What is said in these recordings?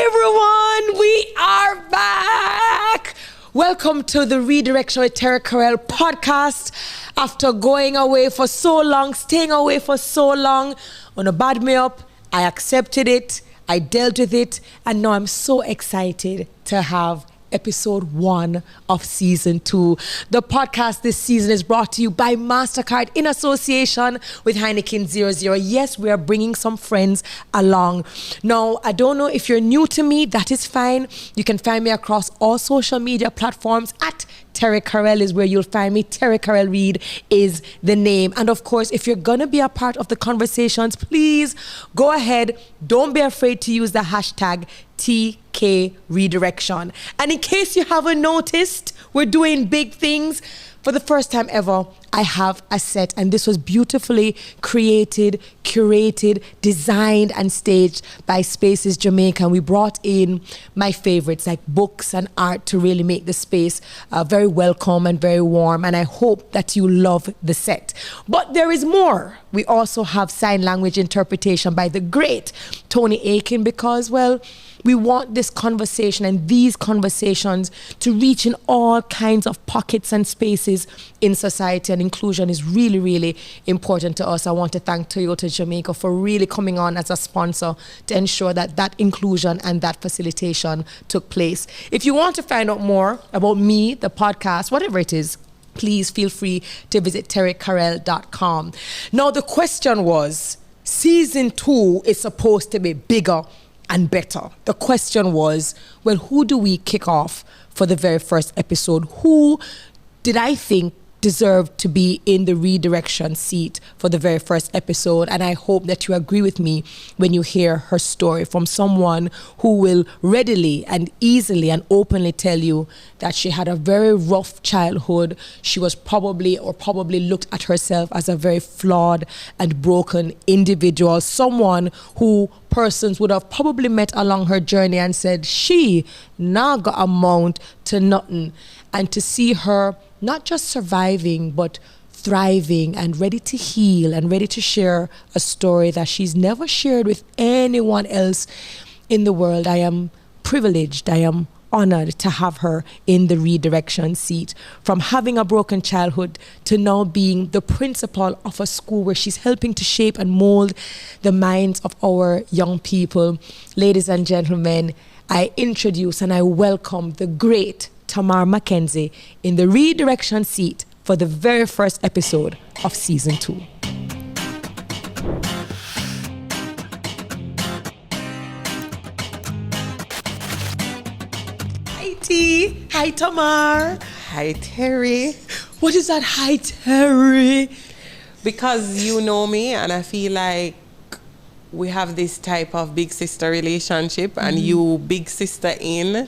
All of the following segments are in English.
everyone, we are back. Welcome to the Redirection with Terri-Karelle podcast. After going away for so long, staying away for so long, on a bad me up, I accepted it, I dealt with it, and now I'm so excited to have episode 1 of season 2. The podcast this season is brought to you by MasterCard in association with Heineken 00. Yes, we are bringing some friends along. Now, I don't know if you're new to me, that is fine. You can find me across all social media platforms at Terri-Karelle is where you'll find me. Terri-Karelle Reid is the name. And of course, if you're going to be a part of the conversations, please go ahead. Don't be afraid to use the hashtag TK Redirection. And in case you haven't noticed, we're doing big things. For the first time ever, I have a set, and this was beautifully created, curated, designed, and staged by Spaces Jamaica. And we brought in my favorites, like books and art, to really make the space very welcome and very warm. And I hope that you love the set. But there is more. We also have sign language interpretation by the great Tony Aiken, because, well, we want this conversation and these conversations to reach in all kinds of pockets and spaces in society, and inclusion is really, really important to us. I want to thank Toyota Jamaica for really coming on as a sponsor to ensure that that inclusion and that facilitation took place. If you want to find out more about me, the podcast, whatever it is, please feel free to visit Terri-Karelle.com. Now, the question was, season 2 is supposed to be bigger and better. The question was, well, who do we kick off for the very first episode? Who did I think deserved to be in the redirection seat for the very first episode? And I hope that you agree with me when you hear her story from someone who will readily and easily and openly tell you that she had a very rough childhood. She was probably looked at herself as a very flawed and broken individual, someone who persons would have probably met along her journey and said, she now got amount to nothing. And to see her not just surviving, but thriving and ready to heal and ready to share a story that she's never shared with anyone else in the world. I am privileged, I am honored to have her in the redirection seat. From having a broken childhood to now being the principal of a school where she's helping to shape and mold the minds of our young people. Ladies and gentlemen, I introduce and I welcome the great Tamar McKenzie in the redirection seat for the very first episode of season 2. Hi T. Hi Tamar. Hi Terri. What is that? Hi Terri. Because you know me and I feel like we have this type of big sister relationship, and you big sister in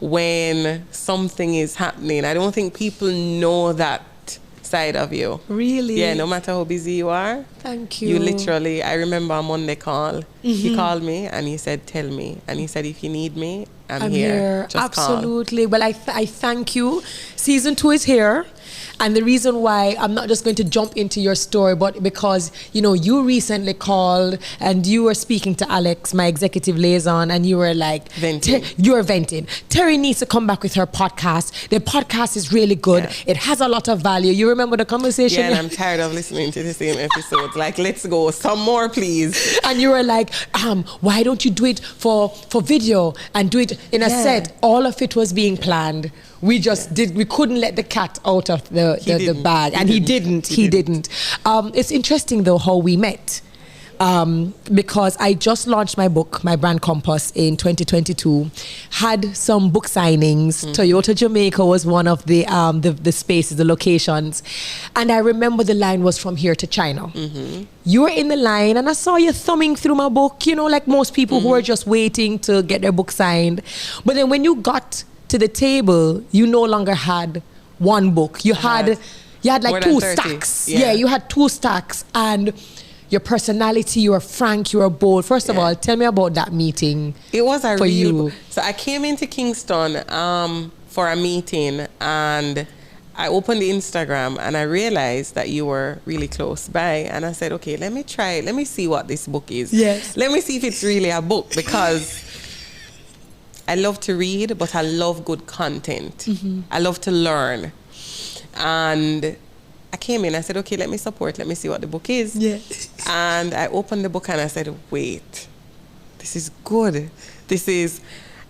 when something is happening. I don't think people know that side of you. Really? Yeah, no matter how busy you are. Thank you. You literally, I remember a Monday call. He called me and he said, tell me. And he said, if you need me, I'm here. Just absolutely. Call. Well, I thank you. Season 2 is here. And the reason why I'm not just going to jump into your story, but because, you know, you recently called and you were speaking to Alex, my executive liaison, and you were like, you're venting. Terri needs to come back with her podcast. The podcast is really good. Yeah. It has a lot of value. You remember the conversation? Yeah, and I'm tired of listening to the same episodes. Like, let's go. Some more, please. And you were like, why don't you do it for video and do it in a set? All of it was being planned. We just we couldn't let the cat out of the bag. And he didn't. It's interesting though how we met. Because I just launched my book, my brand Compass, in 2022. Had some book signings. Toyota Jamaica was one of the spaces, the locations. And I remember the line was from here to China. You were in the line and I saw you thumbing through my book, you know, like most people who are just waiting to get their book signed. But then when you got to the table, you no longer had one book. You had like 2 stacks. Yeah, you had 2 stacks. And your personality, you were frank, you were bold. First of all, tell me about that meeting. It was a for you. So I came into Kingston for a meeting, and I opened the Instagram and I realized that you were really close by, and I said, okay, let me see what this book is. Yes. Let me see if it's really a book, because I love to read, but I love good content. I love to learn. And I came in, I said, okay, let me support, let me see what the book is. Yeah. And I opened the book and I said, wait, this is good.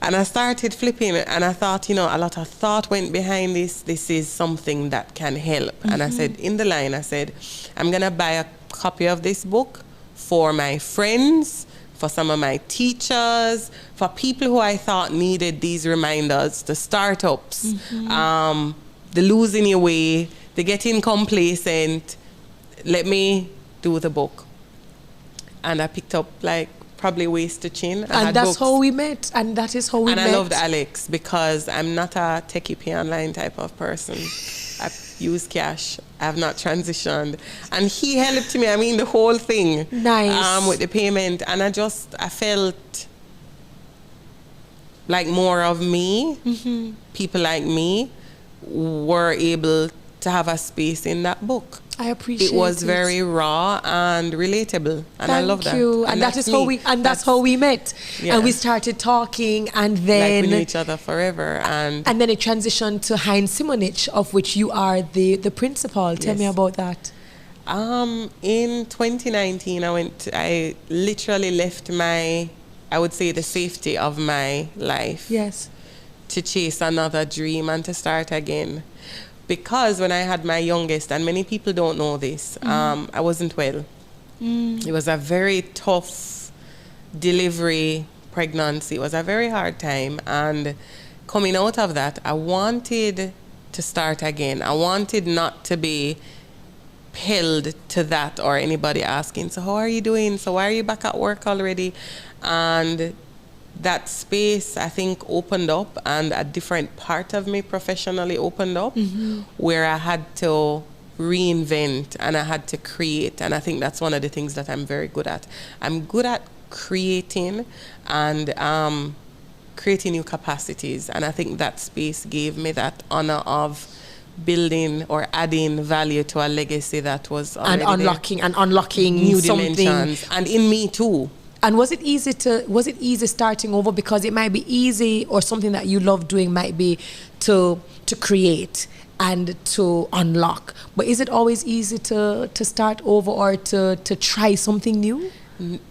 And I started flipping and I thought, a lot of thought went behind this. This is something that can help. And I said, in the line, I said, I'm going to buy a copy of this book for my friends, for some of my teachers, for people who I thought needed these reminders, the startups, the losing your way, the getting complacent. Let me do the book. And I picked up probably waist to chin. And that's how we met. And that is how we met. And I loved Alex because I'm not a techie pay online type of person. I use cash. I have not transitioned. And he helped me. I mean, the whole thing. Nice. With the payment. And I felt like more of me, people like me, were able to have a space in that book. I appreciate it. It was very raw and relatable, and I love that. Thank you. And that's how we met. Yeah. And we started talking, and then we knew each other forever, and then it transitioned to Heinz Simonich, of which you are the principal. Tell me about that. In 2019, I literally left I would say the safety of my life. Yes. To chase another dream and to start again. Because when I had my youngest, and many people don't know this, I wasn't well. It was a very tough delivery, pregnancy. It was a very hard time. And coming out of that, I wanted to start again. I wanted not to be held to that or anybody asking, so how are you doing? So why are you back at work already? And that space, I think, opened up, and a different part of me professionally opened up, where I had to reinvent and I had to create. And I think that's one of the things that I'm very good at. I'm good at creating and creating new capacities. And I think that space gave me that honor of building or adding value to a legacy that was already unlocking new something. dimensions, and in me too. And was it easy starting over? Because it might be easy, or something that you love doing might be to create and to unlock. But is it always easy to start over or to try something new?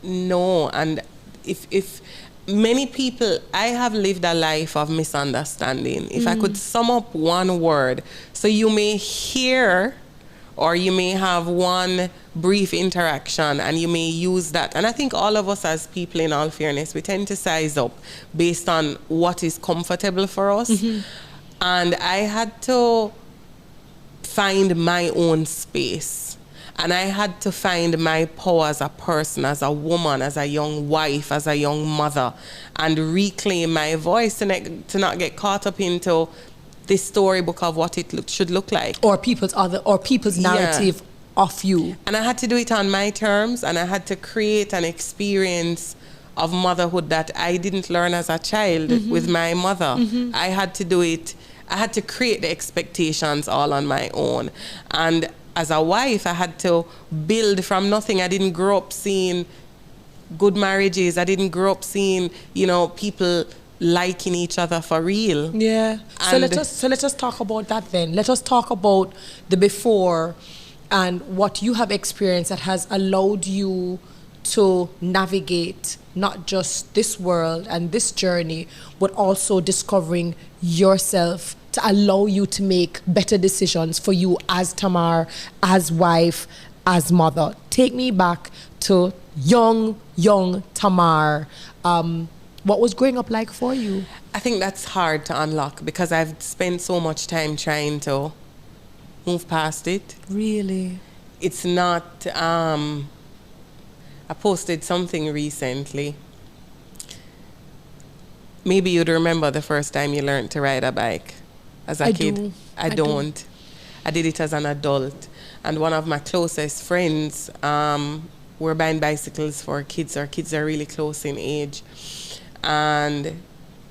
No. And if many people, I have lived a life of misunderstanding. If I could sum up one word, so you may hear or you may have one brief interaction and you may use that. And I think all of us as people, in all fairness, we tend to size up based on what is comfortable for us. And I had to find my own space. And I had to find my power as a person, as a woman, as a young wife, as a young mother, and reclaim my voice to not get caught up into this storybook of what it should look like, or people's narrative of you. And I had to do it on my terms, and I had to create an experience of motherhood that I didn't learn as a child with my mother. I had to do it. I had to create the expectations all on my own. And as a wife, I had to build from nothing. I didn't grow up seeing good marriages. I didn't grow up seeing, people liking each other for real. Yeah. So let us talk about that then. Let us talk about the before and what you have experienced that has allowed you to navigate not just this world and this journey, but also discovering yourself to allow you to make better decisions for you as Tamar, as wife, as mother. Take me back to young Tamar. What was growing up like for you? I think that's hard to unlock because I've spent so much time trying to move past it. Really? It's not... I posted something recently. Maybe you'd remember the first time you learned to ride a bike as a kid. I don't. I did it as an adult. And one of my closest friends, we're buying bicycles for kids. Our kids are really close in age. And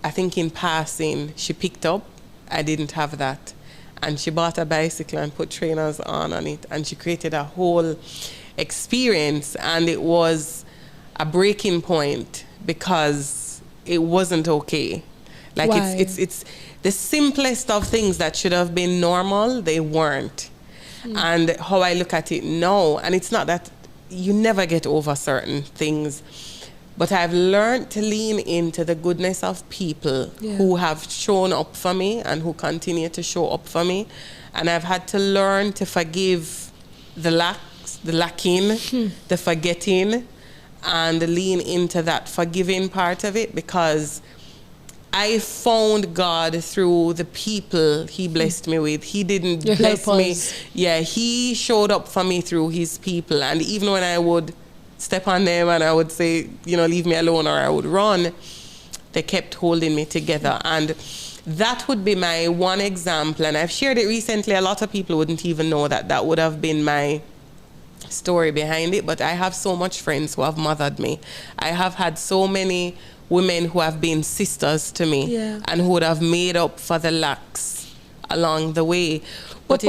I think in passing, she picked up. I didn't have that. And she bought a bicycle and put trainers on it. And she created a whole experience. And it was a breaking point because it wasn't okay. Like Why? it's the simplest of things that should have been normal, they weren't. And how I look at it now, and it's not that you never get over certain things, but I've learned to lean into the goodness of people who have shown up for me and who continue to show up for me. And I've had to learn to forgive the lacking, the forgetting, and lean into that forgiving part of it, because I found God through the people he blessed me with. He didn't bless me. Yeah, he showed up for me through his people. And even when I would step on them and I would say, leave me alone, or I would run, they kept holding me together. And that would be my one example. And I've shared it recently. A lot of people wouldn't even know that that would have been my story behind it. But I have so much friends who have mothered me. I have had so many women who have been sisters to me and who would have made up for the lacks along the way. But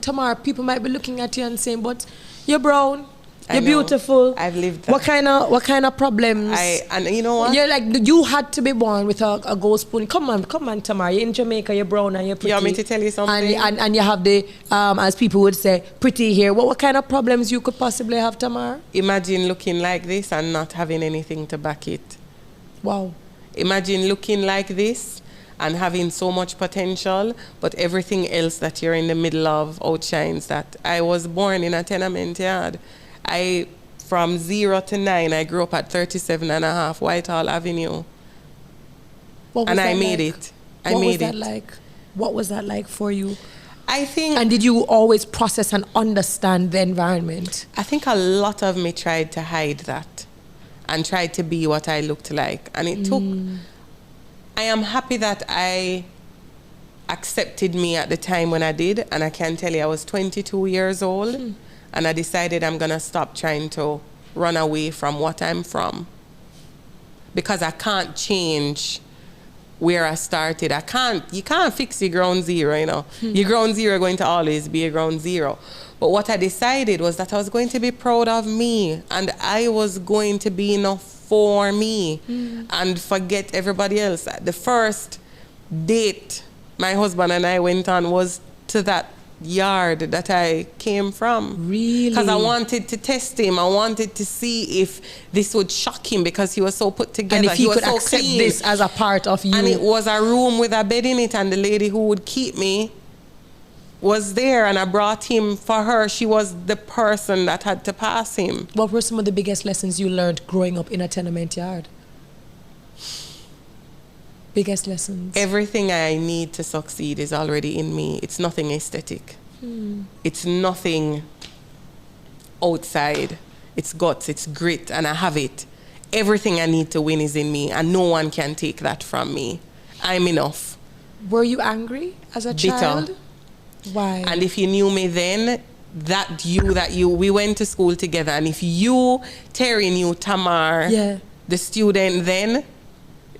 Tamar, people might be looking at you and saying, but you're brown, you're beautiful. I've lived that. What kind of problems? And you know what? You're like, you had to be born with a gold spoon. Come on, Tamar. You're in Jamaica, you're brown and you're pretty. You want me to tell you something? And you have the, as people would say, pretty hair. What kind of problems you could possibly have, Tamar? Imagine looking like this and not having anything to back it. Wow. Imagine looking like this and having so much potential, but everything else that you're in the middle of outshines that. I was born in a tenement yard. From 0 to 9, I grew up at 37.5 Whitehall Avenue. And I made it. What was that like? What was that like for you? I think... And did you always process and understand the environment? I think a lot of me tried to hide that and tried to be what I looked like. And it took... I am happy that I accepted me at the time when I did. And I can tell you, I was 22 years old. And I decided I'm going to stop trying to run away from what I'm from. Because I can't change where I started. You can't fix your ground zero, Your ground zero going to always be a ground zero. But what I decided was that I was going to be proud of me. And I was going to be enough for me. And forget everybody else. The first date my husband and I went on was to that yard that I came from. Really? Because I wanted to test him. I wanted to see if this would shock him, because he was so put together. And if he could so accept clean. this as a part of you. And it was a room with a bed in it, and the lady who would keep me was there, and I brought him for her. She was the person that had to pass him. What were some of the biggest lessons you learned growing up in a tenement yard? Biggest lessons? Everything I need to succeed is already in me. It's nothing aesthetic. It's nothing outside. It's guts, it's grit, and I have it. Everything I need to win is in me, and no one can take that from me. I'm enough. Were you angry as a child? Why? And if you knew me then, we went to school together, and if you, Terry, knew Tamar, the student then,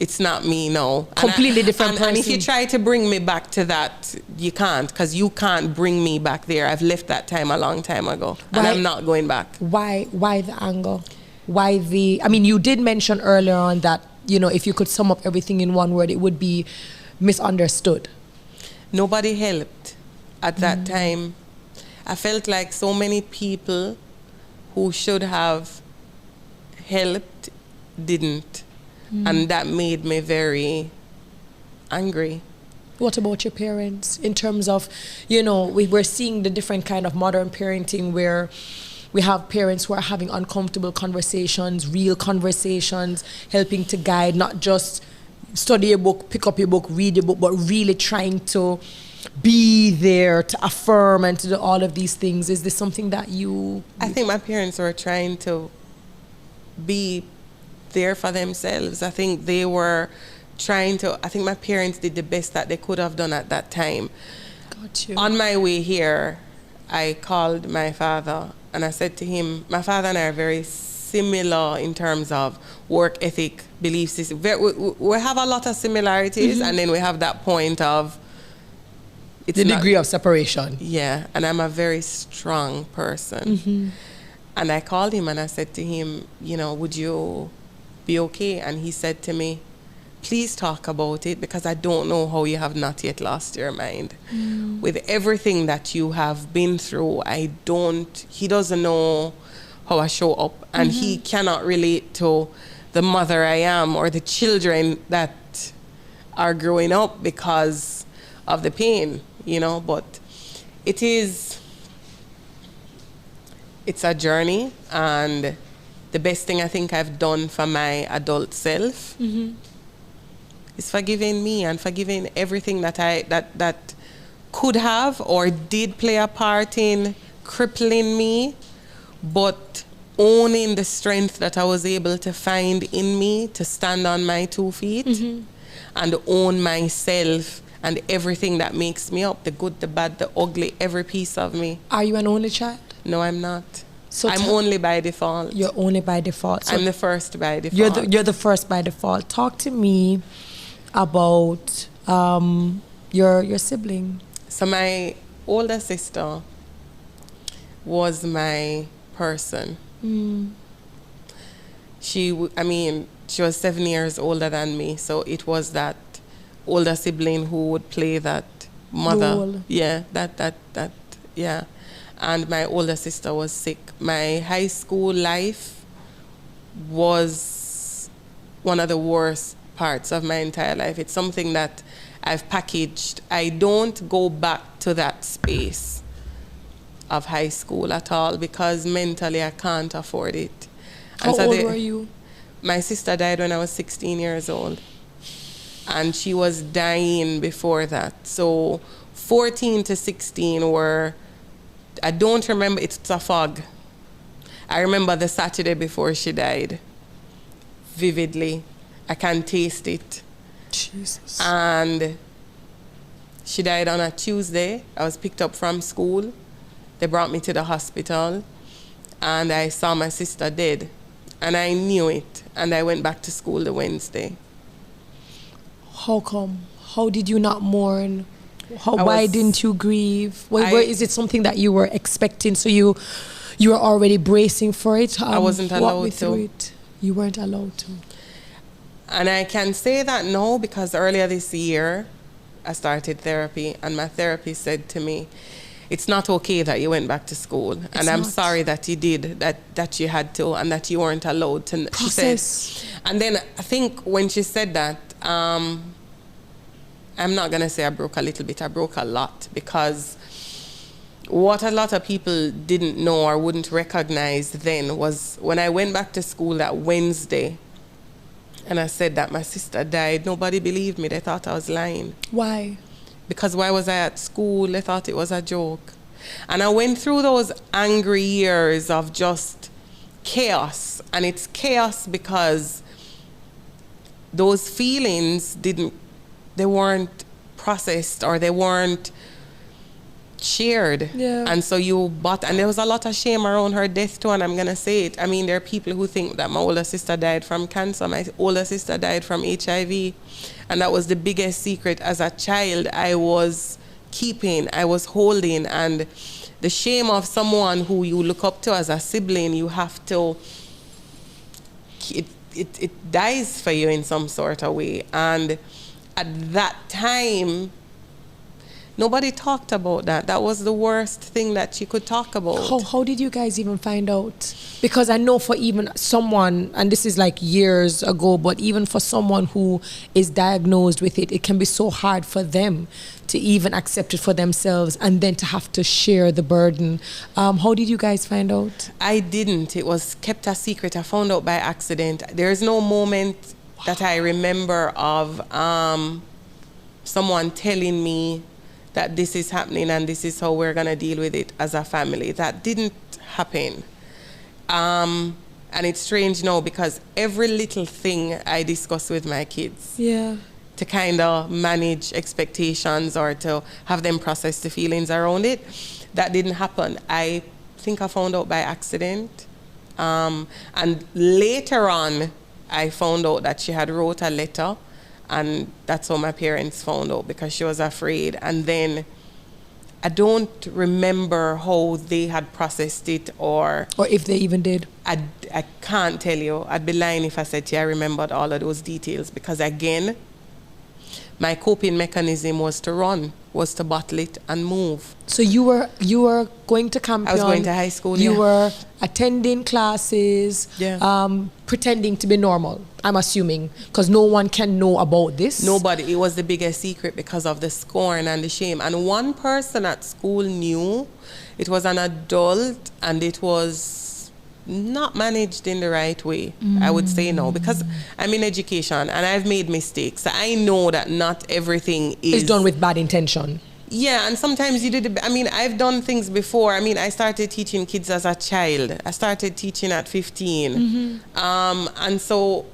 it's not me now. Completely different person. And if you try to bring me back to that, you can't, because you can't bring me back there. I've left that time a long time ago, and I'm not going back. Why the anger? You did mention earlier on that, if you could sum up everything in one word, it would be misunderstood. Nobody helped at that time. I felt like so many people who should have helped didn't. And that made me very angry. What about your parents? In terms of, we're seeing the different kind of modern parenting where we have parents who are having uncomfortable conversations, real conversations, helping to guide, not just study a book, pick up your book, read your book, but really trying to be there to affirm and to do all of these things. Is this something that I think my parents were trying to be there for themselves. I think they were I think my parents did the best that they could have done at that time. Got you. On my way here, I called my father and I said to him, my father and I are very similar in terms of work ethic, belief system. We have a lot of similarities, and then we have that point of the degree of separation. Yeah, and I'm a very strong person. And I called him and I said to him, would you be okay? And he said to me, please talk about it, because I don't know how you have not yet lost your mind. With everything that you have been through, he doesn't know how I show up, and he cannot relate to the mother I am or the children that are growing up because of the pain, but it's a journey, and the best thing I think I've done for my adult self is forgiving me and forgiving everything that could have or did play a part in crippling me, but owning the strength that I was able to find in me to stand on my 2 feet and own myself and everything that makes me up, the good, the bad, the ugly, every piece of me. Are you an only child? No, I'm not. So I'm only by default. You're only by default. So I'm the first by default. You're the first by default. Talk to me about your sibling. So my older sister was my person. She was 7 years older than me, so it was that older sibling who would play that mother. Role. Yeah, yeah. And my older sister was sick. My high school life was one of the worst parts of my entire life. It's something that I've packaged. I don't go back to that space of high school at all, because mentally I can't afford it. How old were you? My sister died when I was 16 years old. And she was dying before that. So 14 to 16 were... I don't remember, it's a fog. I remember the Saturday before she died vividly. I can taste it. Jesus. And she died on a Tuesday. I was picked up from school. They brought me to the hospital, and I saw my sister dead. And I knew it, and I went back to school the Wednesday. How come? How did you not mourn? Why didn't you grieve? Is it something that you were expecting, so you were already bracing for it? I wasn't allowed to. You weren't allowed to. And I can say that now because earlier this year, I started therapy, and my therapist said to me, it's not okay that you went back to school. And I'm sorry that you did, that you had to, and that you weren't allowed to. Process. And then I think when she said that, I'm not going to say I broke a little bit, I broke a lot, because what a lot of people didn't know or wouldn't recognize then was when I went back to school that Wednesday and I said that my sister died, nobody believed me. They thought I was lying. Why? Because why was I at school? They thought it was a joke. And I went through those angry years of just chaos. And it's chaos because those feelings they weren't processed, or they weren't shared. Yeah. And so and there was a lot of shame around her death too, and I'm gonna say it. I mean, there are people who think that my older sister died from cancer, my older sister died from HIV, and that was the biggest secret as a child I was keeping, I was holding. And the shame of someone who you look up to as a sibling, you have to, it dies for you in some sort of way. And at that time, nobody talked about that. That was the worst thing that you could talk about. How did you guys even find out? Because I know for even someone, and this is like years ago, but even for someone who is diagnosed with it, it can be so hard for them to even accept it for themselves and then to have to share the burden. How did you guys find out? I didn't. It was kept a secret. I found out by accident. There's no moment that I remember of someone telling me that this is happening and this is how we're going to deal with it as a family. That didn't happen. And it's strange now because every little thing I discuss with my kids. Yeah. To kind of manage expectations or to have them process the feelings around it. That didn't happen. I think I found out by accident. And later on, I found out that she had wrote a letter, and that's how my parents found out, because she was afraid. And then I don't remember how they had processed it or if they even did. I can't tell you. I'd be lying if I said to you I remembered all of those details, because again, my coping mechanism was to run, was to bottle it and move. So you were going to Campion. I was going to high school. You were attending classes, Yeah. pretending to be normal, I'm assuming, because no one can know about this. Nobody. It was the biggest secret because of the scorn and the shame. And one person at school knew. It was an adult, and it was not managed in the right way, I would say no, because I'm in education and I've made mistakes. I know that not everything is It's done with bad intention. Yeah, and sometimes you did. I mean, I've done things before. I mean, I started teaching kids as a child. I started teaching at 15. And so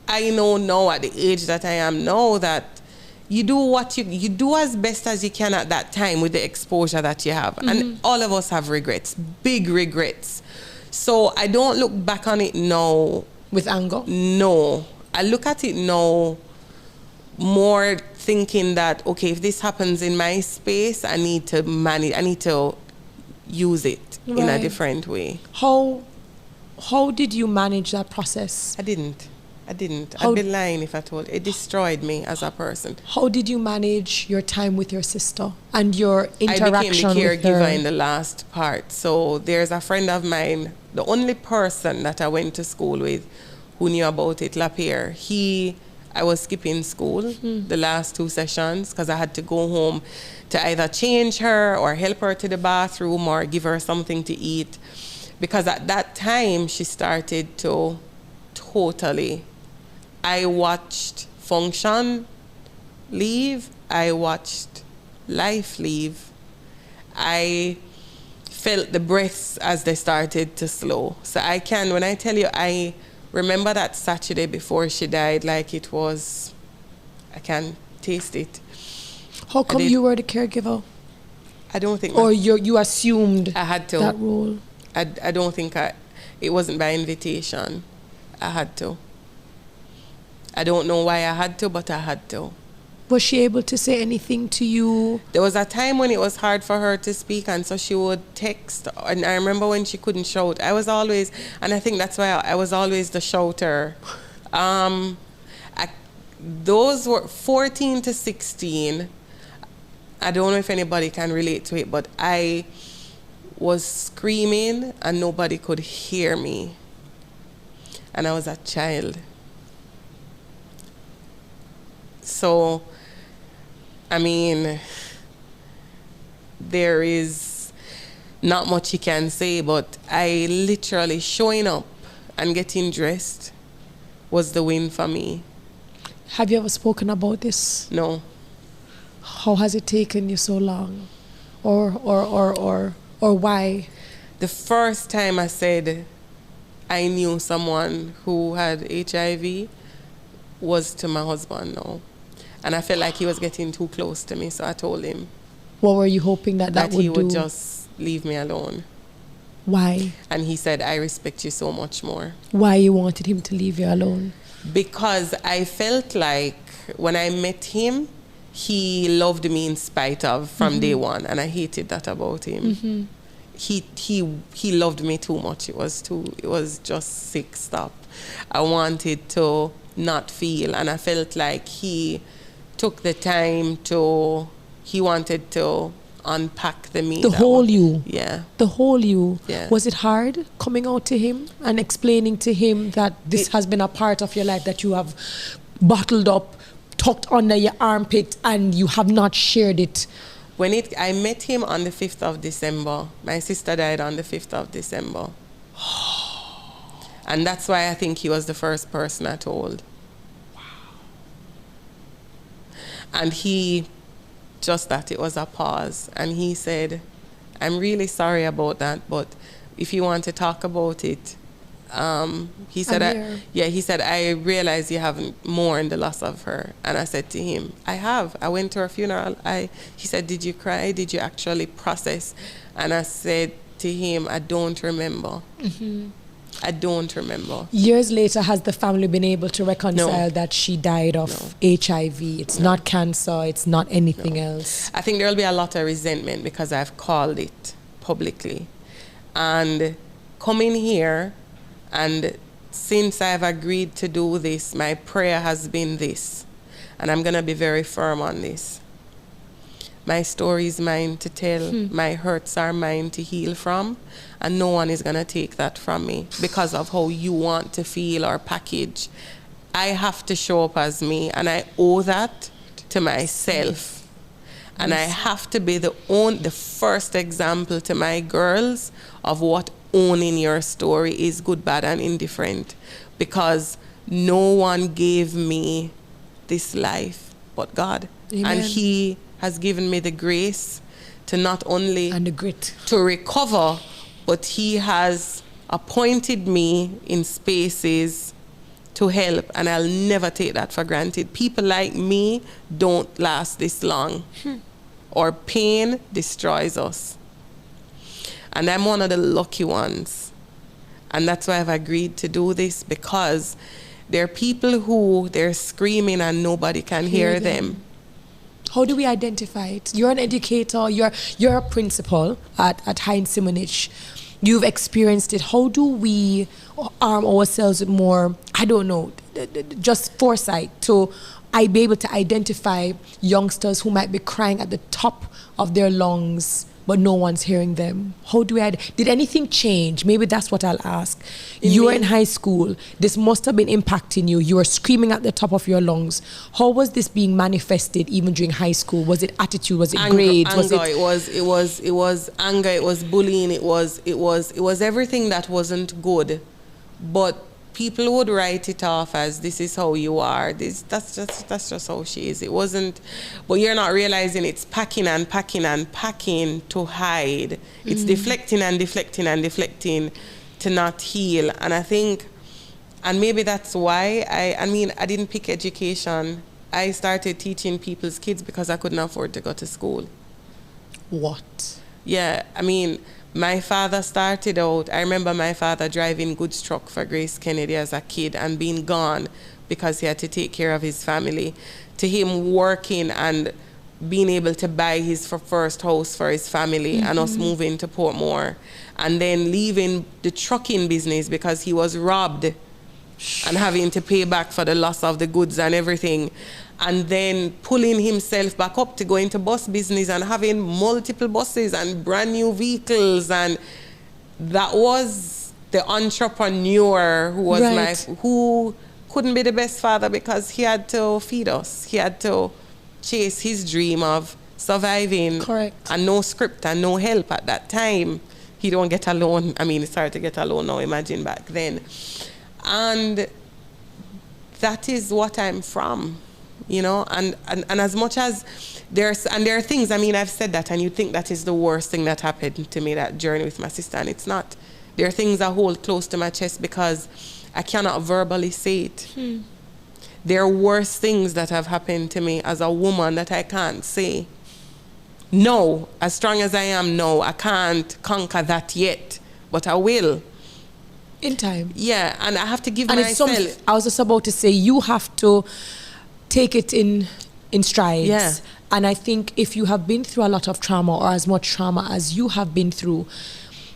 I know now at the age that I am now that you do what you do as best as you can at that time with the exposure that you have. And all of us have regrets, big regrets. So I don't look back on it now with anger. No, I look at it now more thinking that, okay, if this happens in my space, I need to manage, I need to use it in a different way. How did you manage that process? I didn't. I'd be lying if I told. It destroyed me as a person. How did you manage your time with your sister and your interaction I became the with her? caregiver in the last part. So there's a friend of mine, the only person that I went to school with who knew about it, Lapierre. I was skipping school the last 2 sessions because I had to go home to either change her or help her to the bathroom or give her something to eat. Because at that time, she started to totally... I watched function leave. I watched life leave. I felt the breaths as they started to slow. So when I tell you, I remember that Saturday before she died like it was, I can taste it. How come you were the caregiver? I don't think... Or you assumed I had to. That role? I don't think it wasn't by invitation. I had to. I don't know why I had to, but I had to. Was she able to say anything to you? There was a time when it was hard for her to speak, and so she would text. And I remember when she couldn't shout. I was always, and I think that's why I was always the shouter. Those were 14 to 16. I don't know if anybody can relate to it, but I was screaming and nobody could hear me. And I was a child. So, I mean, there is not much you can say, but I literally showing up and getting dressed was the win for me. Have you ever spoken about this? No. How has it taken you so long? Or why? The first time I said I knew someone who had HIV was to my husband now. And I felt like he was getting too close to me, so I told him. What were you hoping that would do? That he would just leave me alone. Why? And he said, I respect you so much more. Why you wanted him to leave you alone? Because I felt like when I met him, he loved me in spite of from day one, and I hated that about him. He loved me too much. It was just sick stuff. I wanted to not feel, and I felt like he took the time he wanted to unpack the me. The whole you. Yeah. The whole you. Yeah. Was it hard coming out to him and explaining to him that this has been a part of your life that you have bottled up, tucked under your armpit, and you have not shared it? I met him on the 5th of December. My sister died on the 5th of December. And that's why I think he was the first person I told. Wow. And he, just that, it was a pause. And he said, I'm really sorry about that, but if you want to talk about it, he said, I realize you haven't mourned the loss of her. And I said to him, I have. I went to her funeral. He said, did you cry? Did you actually process? And I said to him, I don't remember. I don't remember. Years later, has the family been able to reconcile that she died of HIV? It's not cancer. It's not anything else. I think there will be a lot of resentment because I've called it publicly. And coming here And since I've agreed to do this, my prayer has been this, and I'm going to be very firm on this. My story is mine to tell. My hurts are mine to heal from, and no one is going to take that from me because of how you want to feel or package. I have to show up as me, and I owe that to myself. And I have to be the first example to my girls of what owning your story is, good, bad, and indifferent. Because no one gave me this life but God. Amen. And He has given me the grace to not only... and the grit. To recover, but He has appointed me in spaces to help, and I'll never take that for granted. People like me don't last this long. Or pain destroys us. And I'm one of the lucky ones. And that's why I've agreed to do this, because there are people who they're screaming and nobody can hear them. How do we identify it? You're an educator, you're a principal at Heinz Simonich. You've experienced it. How do we arm ourselves with more, I don't know, just foresight to be able to identify youngsters who might be crying at the top of their lungs, but no one's hearing them? How do did anything change? Maybe that's what I'll ask. You were in high school. This must have been impacting you. You were screaming at the top of your lungs. How was this being manifested even during high school? Was it attitude? Was it grades? Anger. It was anger. It was bullying. It was everything that wasn't good. But people would write it off as, this is how you are. That's just how she is. It wasn't, but you're not realizing it's packing and packing and packing to hide. It's deflecting and deflecting and deflecting to not heal. And I think, and maybe that's why I didn't pick education. I started teaching people's kids because I couldn't afford to go to school. What? Yeah, my father started out, I remember my father driving goods truck for Grace Kennedy as a kid and being gone because he had to take care of his family, to him working and being able to buy his first house for his family and us moving to Portmore, and then leaving the trucking business because he was robbed and having to pay back for the loss of the goods and everything, and then pulling himself back up to go into bus business and having multiple buses and brand new vehicles. And that was the entrepreneur who was who couldn't be the best father because he had to feed us. He had to chase his dream of surviving. Correct. And no script and no help at that time. He don't get a loan. He started to get a loan now, imagine back then. And that is what I'm from. And as much as there are things, I've said that, and you think that is the worst thing that happened to me, that journey with my sister, and it's not. There are things I hold close to my chest because I cannot verbally say it. There are worse things that have happened to me as a woman that I can't say. No, as strong as I am, no, I can't conquer that yet, but I will. In time. Yeah, and I have to give myself. I was just about to say, you have to take it in strides. Yeah. And I think if you have been through a lot of trauma, or as much trauma as you have been through,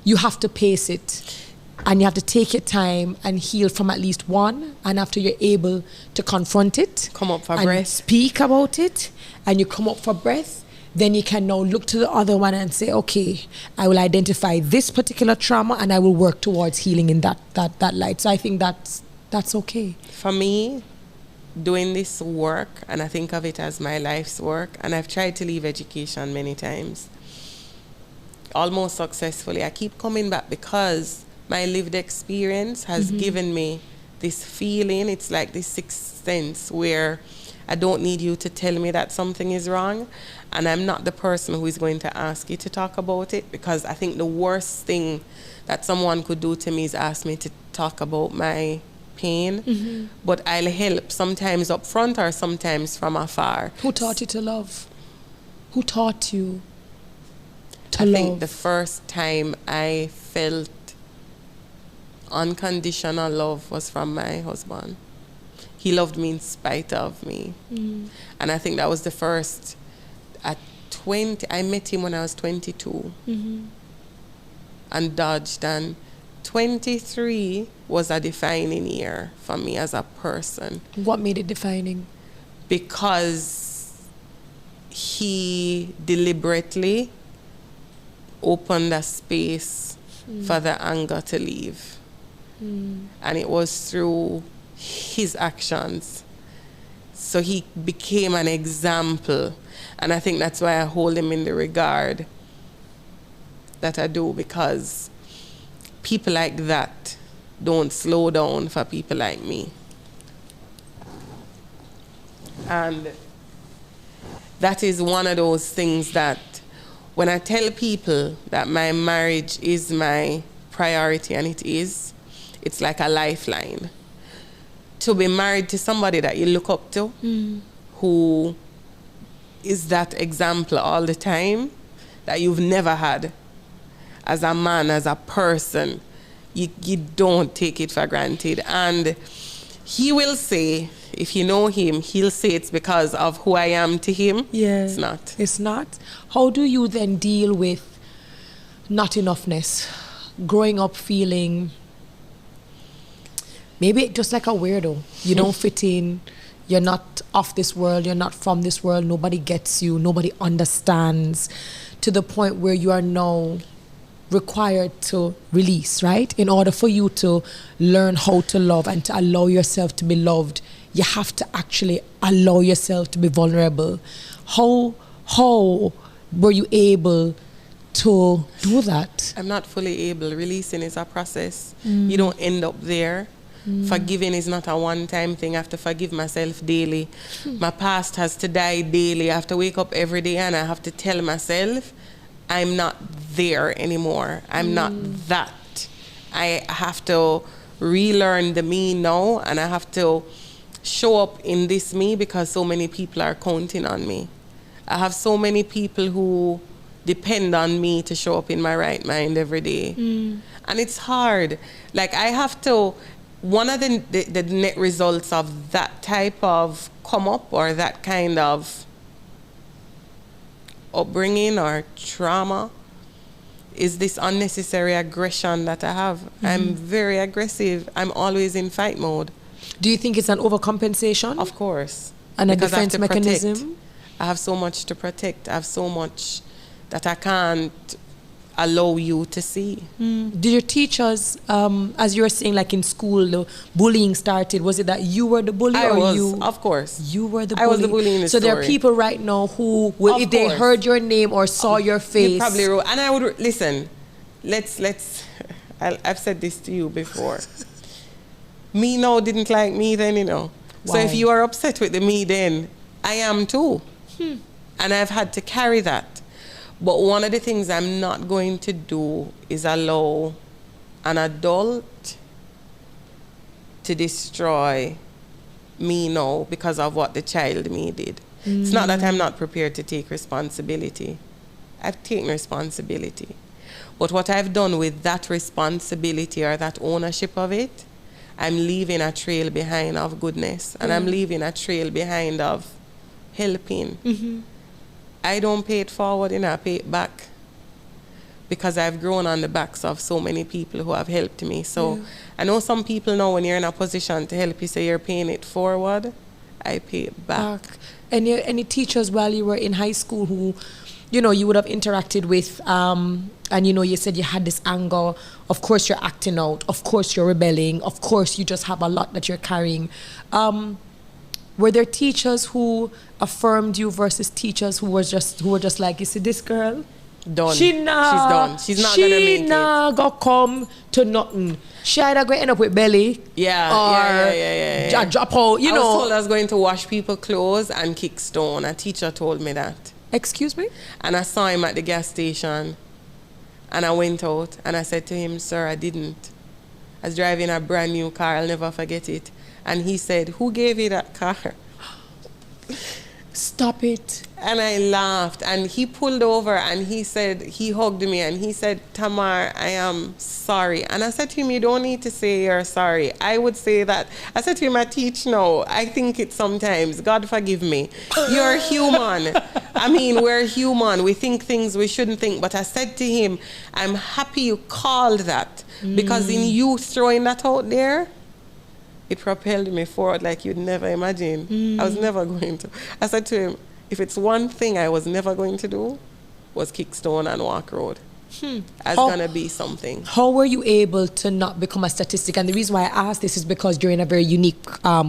you have to pace it. And you have to take your time and heal from at least one. And after you're able to confront it, come up for and breath, speak about it, and you come up for breath, then you can now look to the other one and say, okay, I will identify this particular trauma and I will work towards healing in that light. So I think that's okay. For me, doing this work, and I think of it as my life's work, and I've tried to leave education many times, almost successfully. I keep coming back because my lived experience has given me this feeling. It's like this sixth sense where I don't need you to tell me that something is wrong, and I'm not the person who is going to ask you to talk about it, because I think the worst thing that someone could do to me is ask me to talk about my pain. But I'll help, sometimes up front or sometimes from afar. Who taught you to love? Who taught you to love? I think the first time I felt unconditional love was from my husband. He loved me in spite of me. And I think that was the first. At 20, I met him when I was 22 and dodged and 23 was a defining year for me as a person. What made it defining? Because he deliberately opened a space for the anger to leave. And it was through his actions. So he became an example. And I think that's why I hold him in the regard that I do, because people like that don't slow down for people like me. And that is one of those things that when I tell people that my marriage is my priority, and it is, it's like a lifeline. To be married to somebody that you look up to, who is that example all the time, that you've never had as a man, as a person, you don't take it for granted. And he will say, if you know him, he'll say it's because of who I am to him. Yeah. It's not. It's not. How do you then deal with not enoughness? Growing up feeling maybe just like a weirdo. You don't fit in. You're not of this world. You're not from this world. Nobody gets you. Nobody understands, to the point where you are now required to release, right? In order for you to learn how to love and to allow yourself to be loved, you have to actually allow yourself to be vulnerable. How were you able to do that? I'm not fully able. Releasing is a process. You don't end up there. Forgiving is not a one-time thing. I have to forgive myself daily. My past has to die daily. I have to wake up every day and I have to tell myself, I'm not there anymore. I'm not that. I have to relearn the me now, and I have to show up in this me because so many people are counting on me. I have so many people who depend on me to show up in my right mind every day. And it's hard. Like, I have to, one of the net results of that type of come up, or that kind of upbringing or trauma, is this unnecessary aggression that I have. I'm very aggressive. I'm always in fight mode. Do you think it's an overcompensation? Of course. And a Because I have defense to mechanism? protect. I have so much to protect. I have so much that I can't allow you to see. Did your teachers, as you were saying, like in school, the bullying started? Was it that you were the bully, I or was, you? of course. You were the bully. I was the bully in the So there are story. people right now who, will, Of if they course. heard your name or saw your face, You probably wrote, and I would listen. I've said this to you before. Me now didn't like me then, you know. So Wow. if you are upset with the me then, I am too. And I've had to carry that. But one of the things I'm not going to do is allow an adult to destroy me now because of what the child me did. It's not that I'm not prepared to take responsibility. I've taken responsibility. But what I've done with that responsibility, or that ownership of it, I'm leaving a trail behind of goodness. And I'm leaving a trail behind of helping. I don't pay it forward, and I pay it back, because I've grown on the backs of so many people who have helped me. So I know some people now, when you're in a position to help you, say you're paying it forward, I pay it back. Any teachers while you were in high school who, you know, you would have interacted with, and you know, you said you had this anger. Of course you're acting out. Of course you're rebelling. Of course you just have a lot that you're carrying. Were there teachers who affirmed you versus teachers who were just like, you see this girl? Done. She's done. She's not gonna make it. She not gonna come to nothing. She either going to end up with belly, Yeah. drop out, you I know. was told I was going to wash people's clothes and kick stone. A teacher told me that. Excuse me? And I saw him at the gas station, and I went out and I said to him, sir, I didn't. I was driving a brand new car, I'll never forget it. And he said, who gave you that car? Stop it. And I laughed, and he pulled over and he said, he hugged me and he said, Tamar, I am sorry. And I said to him, you don't need to say you're sorry. I would say that. I said to him, I teach now. I think it sometimes. God forgive me. You're human. I mean, we're human. We think things we shouldn't think. But I said to him, I'm happy you called that. Because in you throwing that out there, it propelled me forward like you'd never imagine. I was never going to. I said to him, if it's one thing I was never going to do, was kick stone and walk road. That's going to be something. How were you able to not become a statistic? And the reason why I ask this is because you're in a very unique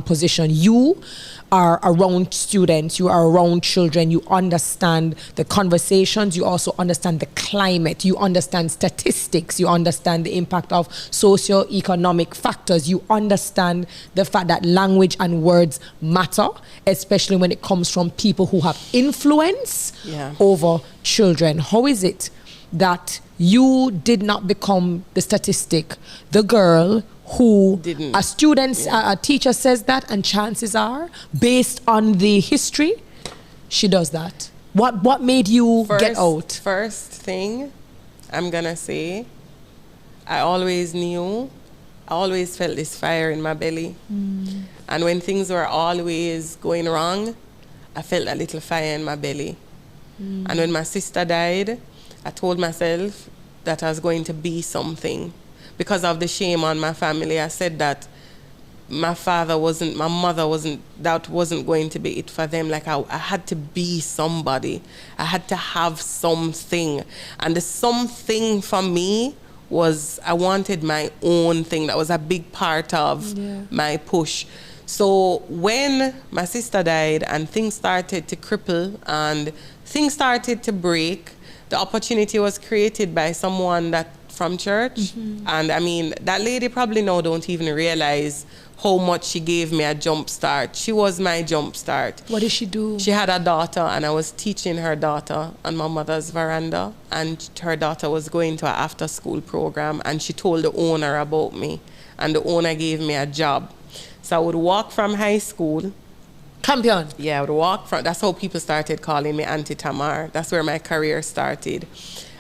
position. You are around students, you are around children, you understand the conversations, you also understand the climate, you understand statistics, you understand the impact of socio-economic factors, you understand the fact that language and words matter, especially when it comes from people who have influence over children. How is it that you did not become the statistic, the girl who didn't? A teacher says that, and chances are, based on the history, she does that. What made you get out? First thing I'm gonna say, I always felt this fire in my belly. And when things were always going wrong, I felt a little fire in my belly. And when my sister died, I told myself that I was going to be something. Because of the shame on my family, I said that my mother wasn't, that wasn't going to be it for them. Like I had to be somebody. I had to have something. And the something for me was I wanted my own thing. That was a big part of my push. So when my sister died and things started to cripple and things started to break, the opportunity was created by someone that from church. And I mean, that lady probably now don't even realize how much she gave me a jump start. She was my jump start. What did she do? She had a daughter, and I was teaching her daughter on my mother's veranda, and her daughter was going to an after school program, and she told the owner about me, and the owner gave me a job. So I would walk from high school. Campion? Yeah, I would walk from, that's how people started calling me Auntie Tamar. That's where my career started.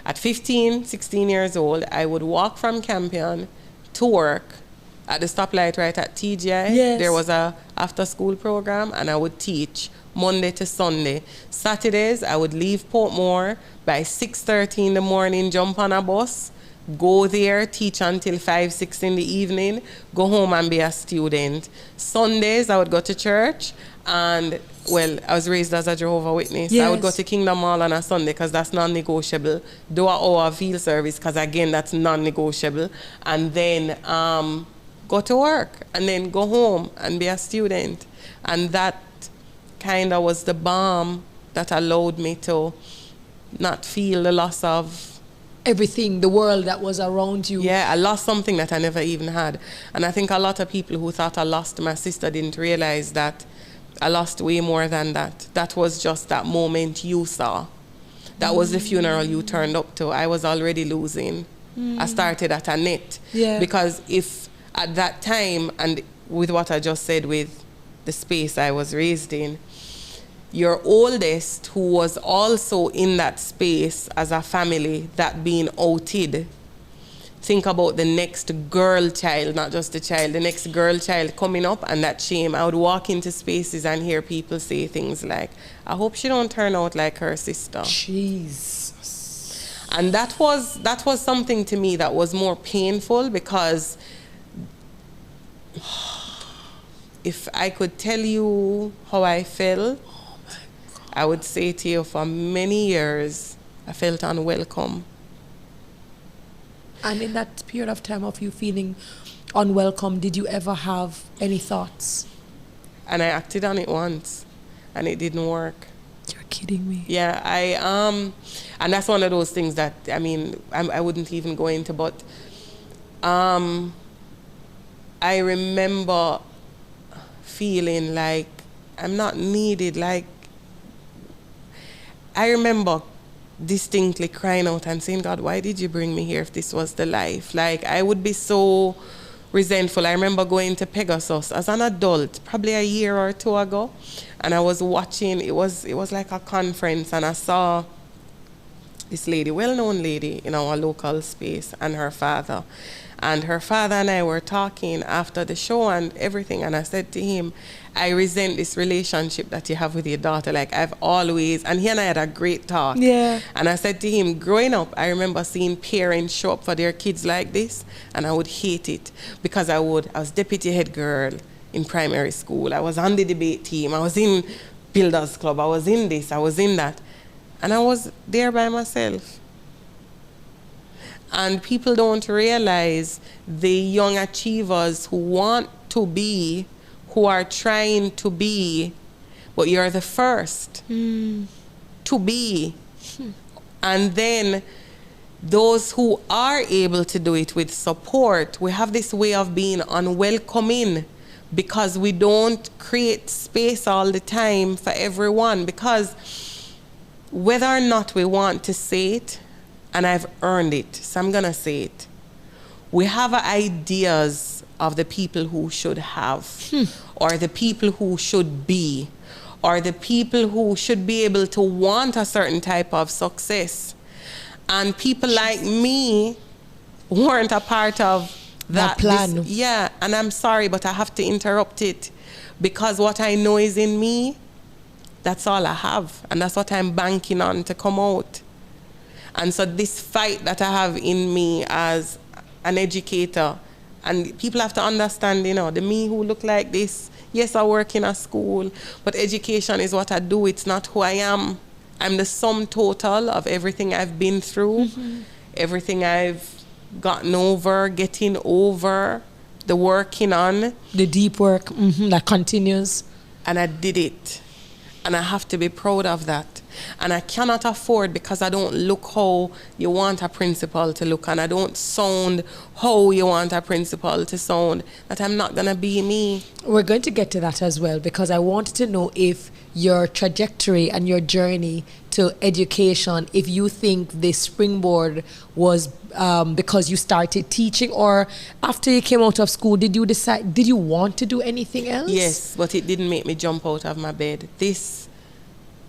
At 15, 16 years old, I would walk from Campion to work at the stoplight right at TGI. Yes. There was a after school program, and I would teach Monday to Sunday. Saturdays, I would leave Portmore by 6:30 in the morning, jump on a bus, go there, teach until 5, 6 in the evening, go home and be a student. Sundays, I would go to church, and well, I was raised as a Jehovah's Witness. Yes. I would go to Kingdom Hall on a Sunday because that's non-negotiable. Do an hour of field service because, again, that's non-negotiable. And then go to work and then go home and be a student. And that kind of was the balm that allowed me to not feel the loss of everything, the world that was around you. Yeah, I lost something that I never even had. And I think a lot of people who thought I lost my sister didn't realize that I lost way more than that. That was just that moment you saw. That was the funeral you turned up to. I was already losing. I started at a net. Yeah. Because if at that time, and with what I just said with the space I was raised in, your oldest, who was also in that space as a family, that being outed, think about the next girl child, not just the child, the next girl child coming up, and that shame. I would walk into spaces and hear people say things like, I hope she don't turn out like her sister. Jesus. And that was something to me that was more painful, because if I could tell you how I felt, I would say to you, for many years, I felt unwelcome. And in that period of time of you feeling unwelcome, did you ever have any thoughts? And I acted on it once, and it didn't work. You're kidding me. Yeah, and that's one of those things that, I mean, I wouldn't even go into, but I remember feeling like I'm not needed. Like, I remember distinctly crying out and saying, God, why did you bring me here if this was the life? Like, I would be so resentful. I remember going to Pegasus as an adult, probably a year or two ago, and I was watching, it was like a conference, and I saw this lady, well-known lady in our local space, and her father. And her father and I were talking after the show and everything, and I said to him, I resent this relationship that you have with your daughter. Like, I've always, and he and I had a great talk. Yeah. And I said to him, growing up, I remember seeing parents show up for their kids like this, and I would hate it because I was deputy head girl in primary school. I was on the debate team. I was in Builders Club. I was in this. I was in that. And I was there by myself. And people don't realize the young achievers who want to be, who are trying to be, but you're the first to be. And then those who are able to do it with support, we have this way of being unwelcoming because we don't create space all the time for everyone. Because whether or not we want to say it, and I've earned it, so I'm gonna say it, we have ideas of the people who should have, or the people who should be, or the people who should be able to want a certain type of success. And people like me weren't a part of that plan. Yeah, and I'm sorry, but I have to interrupt it because what I know is in me, that's all I have. And that's what I'm banking on to come out. And so this fight that I have in me as an educator, and people have to understand, you know, the me who look like this, yes, I work in a school, but education is what I do. It's not who I am. I'm the sum total of everything I've been through, everything I've gotten over, getting over, the working on. The deep work that continues. And I did it. And I have to be proud of that. And I cannot afford, because I don't look how you want a principal to look, and I don't sound how you want a principal to sound, that I'm not going to be me. We're going to get to that as well, because I wanted to know if your trajectory and your journey to education, if you think the springboard was because you started teaching, or after you came out of school, did you want to do anything else? Yes, but it didn't make me jump out of my bed.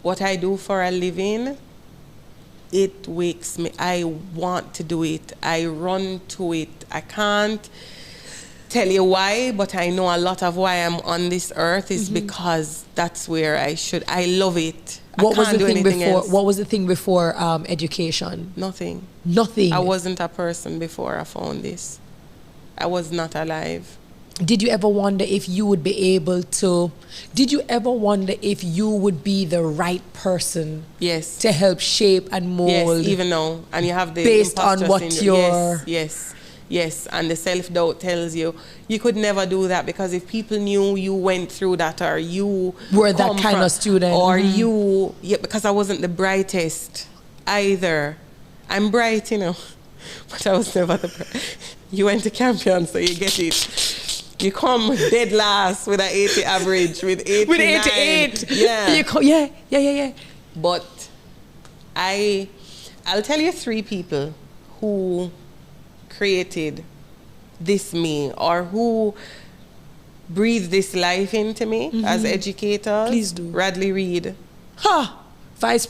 What I do for a living, it wakes me. I want to do it. I run to it. I can't tell you why, but I know a lot of why I'm on this earth is because that's where I should. I love it. What was the thing before? Else. What was the thing before education? Nothing. Nothing. I wasn't a person before I found this. I was not alive. Did you ever wonder if you would be able to, did you ever wonder if you would be the right person yes. to help shape and mold? Yes, even now. And you have the based on what you're... Yes. And the self-doubt tells you, you could never do that, because if people knew you went through that, or you were that kind of student. Or you, because I wasn't the brightest either. I'm bright, you know, but I was never the bright. You went to Campion, so you get it. You come dead last with an 80 average, with 89. With 88. Yeah. Yeah. But I'll tell you 3 people who created this me, or who breathed this life into me as educators. Please do. Reid. Vice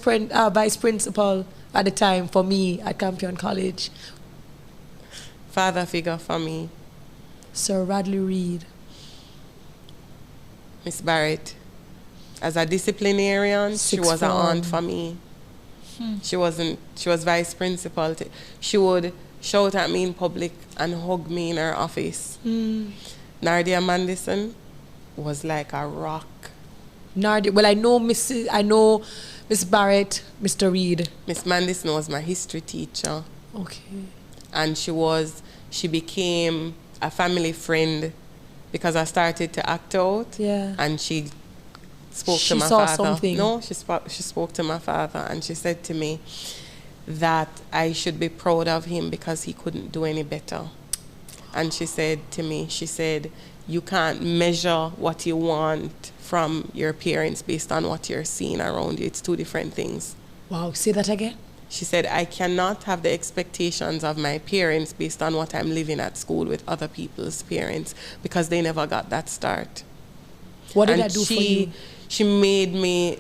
principal at the time for me at Campion College. Father figure for me. Sir Reid. Miss Barrett. As a disciplinarian, she was an aunt for me. She was vice principal. She would shout at me in public and hug me in her office. Nardia Mandison was like a rock. Well, I know Miss Barrett, Mr. Reid. Miss Mandison was my history teacher. Okay. And she became a family friend because I started to act out. Yeah. And she spoke to my father. She saw something. No, she spoke to my father, and she said to me that I should be proud of him because he couldn't do any better. And she said to me, you can't measure what you want from your parents based on what you're seeing around you. It's 2 different things. Wow, say that again. She said, I cannot have the expectations of my parents based on what I'm living at school with other people's parents, because they never got that start. What did I do for you? She made me,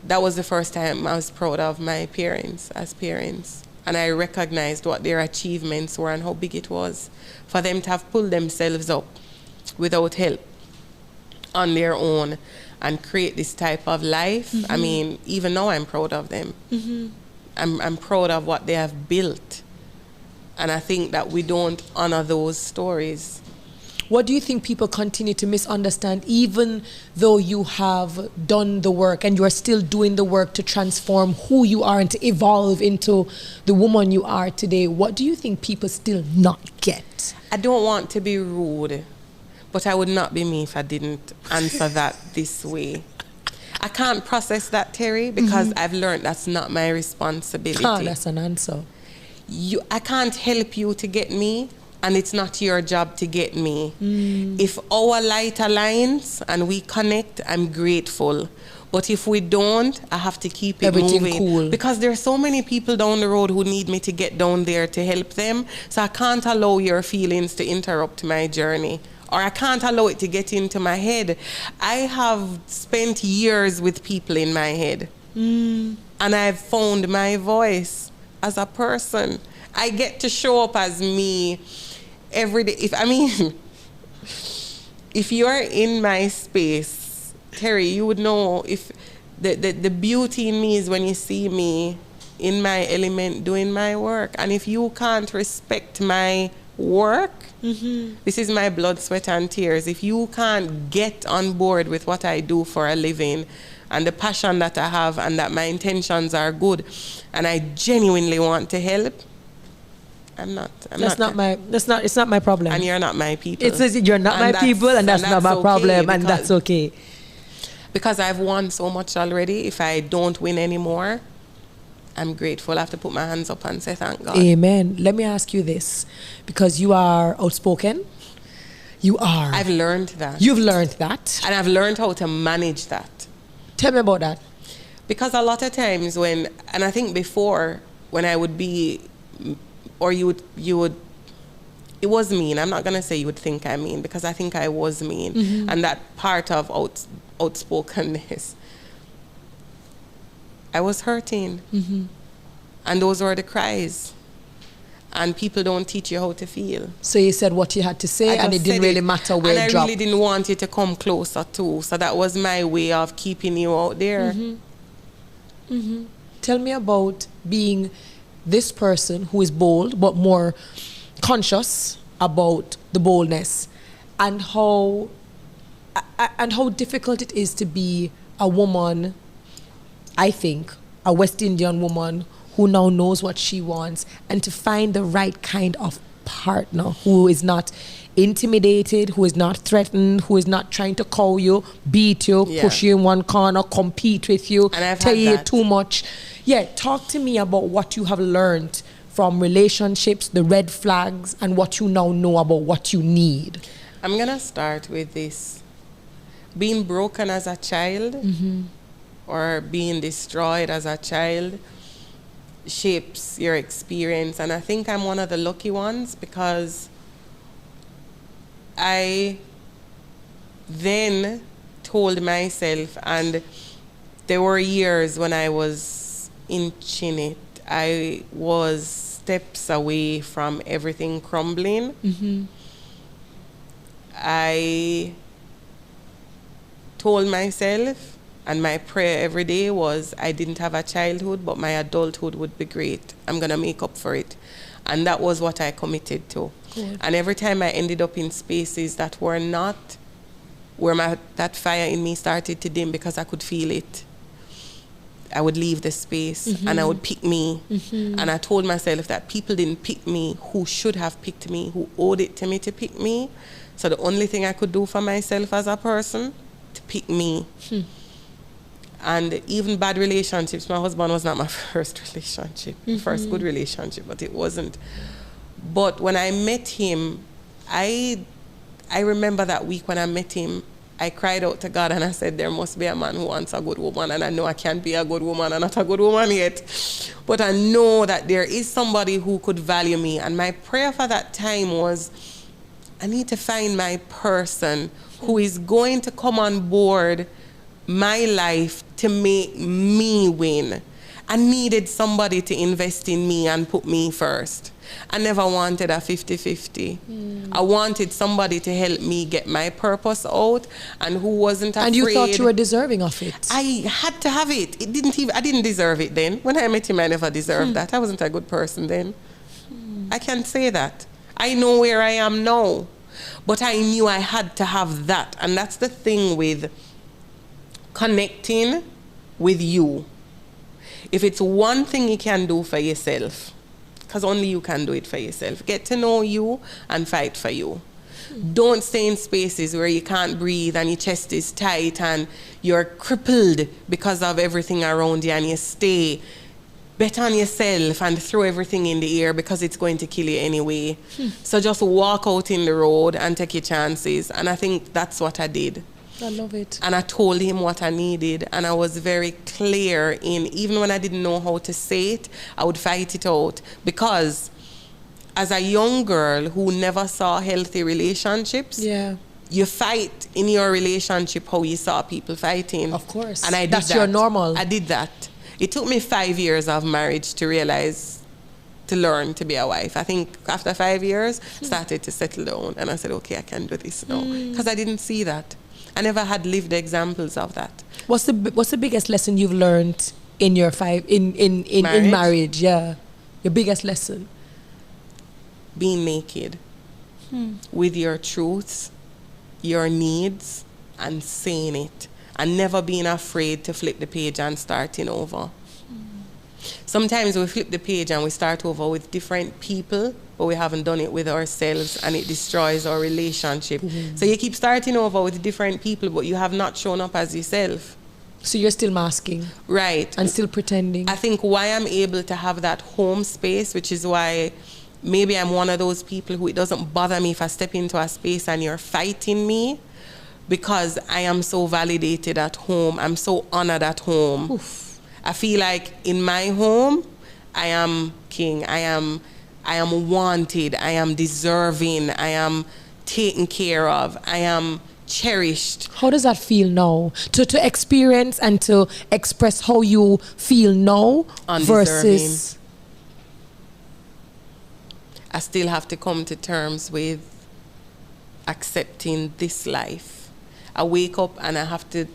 that was the first time I was proud of my parents as parents. and I recognized what their achievements were and how big it was for them to have pulled themselves up without help on their own and create this type of life. I mean, even now I'm proud of them. I'm proud of what they have built. And I think that we don't honor those stories. What do you think people continue to misunderstand, even though you have done the work and you are still doing the work to transform who you are and to evolve into the woman you are today? What do you think people still not get? I don't want to be rude, but I would not be me if I didn't answer that this way. I can't process that, Terry, because I've learned that's not my responsibility. Oh, that's an answer. I can't help you to get me, and it's not your job to get me. If our light aligns and we connect, I'm grateful. But if we don't, I have to keep it moving. Cool. Because there are so many people down the road who need me to get down there to help them. So I can't allow your feelings to interrupt my journey. Or I can't allow it to get into my head. I have spent years with people in my head. And I've found my voice as a person. I get to show up as me every day. If you're in my space, Terry, you would know if the beauty in me is when you see me in my element doing my work. And if you can't respect my work, this is my blood, sweat, and tears. If you can't get on board with what I do for a living and the passion that I have and that my intentions are good and I genuinely want to help, it's not my problem. And you're not my people. You're not my people, and that's not my problem, and that's okay. Because I've won so much already. If I don't win anymore, I'm grateful. I have to put my hands up and say thank God. Amen. Let me ask you this, because you are outspoken. I've learned that. You've learned that. And I've learned how to manage that. Tell me about that. Because a lot of times and I think before, when I would be, or you would, it was mean. I'm not going to say you would think I'm mean, because I think I was mean. And that part of outspokenness, I was hurting. And those were the cries. And people don't teach you how to feel. So you said what you had to say, and it didn't really matter where it dropped. And I really didn't want you to come closer too. So that was my way of keeping you out there. Tell me about being this person who is bold, but more conscious about the boldness, and how difficult it is to be a woman, I think, a West Indian woman who now knows what she wants, and to find the right kind of partner who is not intimidated, who is not threatened, who is not trying to cow you, beat you, push you in one corner, compete with you, tell you too much. Talk to me about what you have learned from relationships, the red flags, and what you now know about what you need. I'm going to start with this. Being broken as a child or being destroyed as a child shapes your experience. And I think I'm one of the lucky ones, because I then told myself, and there were years when I was inching it. I was steps away from everything crumbling. I told myself, and my prayer every day was, I didn't have a childhood, but my adulthood would be great. I'm going to make up for it. And that was what I committed to. Good. And every time I ended up in spaces that were not, where that fire in me started to dim, because I could feel it, I would leave the space and I would pick me. And I told myself that people didn't pick me who should have picked me, who owed it to me to pick me. So the only thing I could do for myself as a person, to pick me. And even bad relationships, my husband was not my first relationship, first good relationship, but it wasn't. But when I met him, I remember that week when I met him, I cried out to God and I said, there must be a man who wants a good woman, and I know I can't be a good woman. I'm not a good woman yet. But I know that there is somebody who could value me. And my prayer for that time was, I need to find my person who is going to come on board my life to make me win. I needed somebody to invest in me and put me first. I never wanted a 50-50. I wanted somebody to help me get my purpose out and who wasn't afraid. And you thought you were deserving of it. I had to have it. I didn't deserve it then. When I met him, I never deserved that. I wasn't a good person then. I can't say that. I know where I am now. But I knew I had to have that. And that's the thing with connecting with you. If it's one thing you can do for yourself, because only you can do it for yourself, get to know you and fight for you. Don't stay in spaces where you can't breathe and your chest is tight and you're crippled because of everything around you, and you stay. Bet on yourself and throw everything in the air because it's going to kill you anyway. So just walk out in the road and take your chances. And I think that's what I did. I love it. And I told him what I needed, and I was very clear in, even when I didn't know how to say it, I would fight it out. Because as a young girl who never saw healthy relationships, you fight in your relationship how you saw people fighting. Of course. And I did That's your normal. I did that. It took me 5 years of marriage to realize, to learn to be a wife. I think after 5 years, started to settle down, and I said, okay, I can do this now. Because I didn't see that. I never had lived examples of that. What's the biggest lesson you've learned in your in marriage? Yeah, your biggest lesson. Being naked with your truths, your needs, and saying it, and never being afraid to flip the page and starting over. Sometimes we flip the page and we start over with different people, but we haven't done it with ourselves, and it destroys our relationship. So you keep starting over with different people, but you have not shown up as yourself. So you're still masking. Right. And still pretending. I think why I'm able to have that home space, which is why maybe I'm one of those people who it doesn't bother me if I step into a space and you're fighting me, because I am so validated at home. I'm so honored at home. Oof. I feel like in my home, I am king. I am wanted. I am deserving. I am taken care of. I am cherished. How does that feel now? To experience and to express how you feel now versus... I still have to come to terms with accepting this life. I wake up and I have to...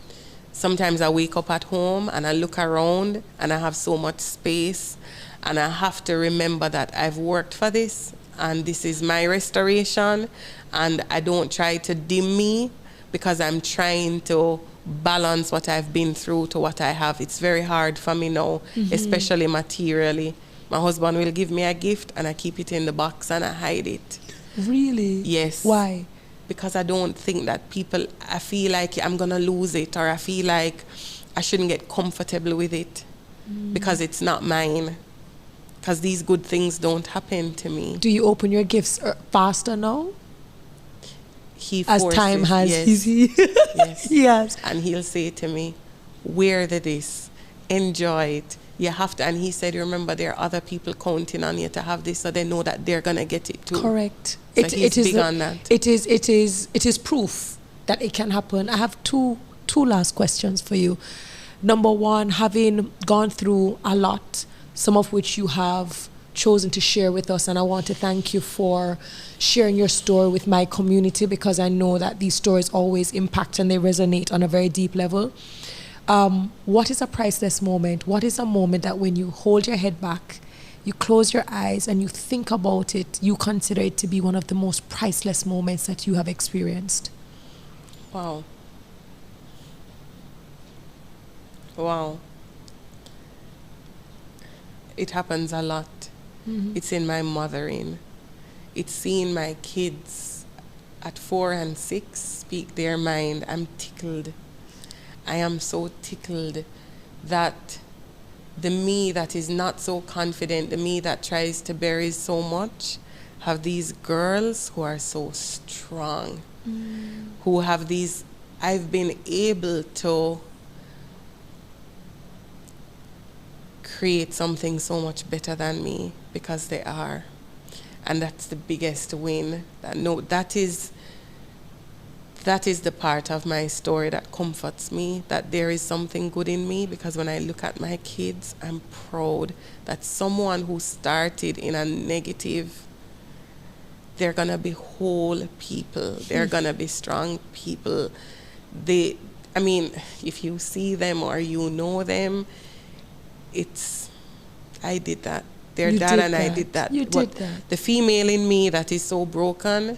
Sometimes I wake up at home and I look around and I have so much space, and I have to remember that I've worked for this and this is my restoration, and I don't try to dim me because I'm trying to balance what I've been through to what I have. It's very hard for me now, especially materially. My husband will give me a gift and I keep it in the box and I hide it. Really? Yes. Why? Because I don't think that people, I feel like I'm going to lose it, or I feel like I shouldn't get comfortable with it because it's not mine. Because these good things don't happen to me. Do you open your gifts faster now? He as forces, time has, yes. Yes. Yes. And he'll say to me, wear this, enjoy it. You have to, and he said, remember, there are other people counting on you to have this, so they know that they're gonna get it too. Correct. So he's big on that. It is proof that it can happen. I have two last questions for you. Number one, having gone through a lot, some of which you have chosen to share with us, and I want to thank you for sharing your story with my community, because I know that these stories always impact and they resonate on a very deep level. What is a priceless moment? What is a moment that when you hold your head back, you close your eyes and you think about it, you consider it to be one of the most priceless moments that you have experienced? Wow. Wow. It happens a lot. It's in my mothering. It's seeing my kids at 4 and 6 speak their mind. I'm tickled. I am so tickled that the me that is not so confident, the me that tries to bury so much, have these girls who are so strong, who have these... I've been able to create something so much better than me because they are. And that's the biggest win. That is that is the part of my story that comforts me, that there is something good in me, because when I look at my kids, I'm proud that someone who started in a negative, they're going to be whole people. They're going to be strong people. I mean, if you see them or you know them, I did that. Their dad and I did that. You did that. The female in me that is so broken,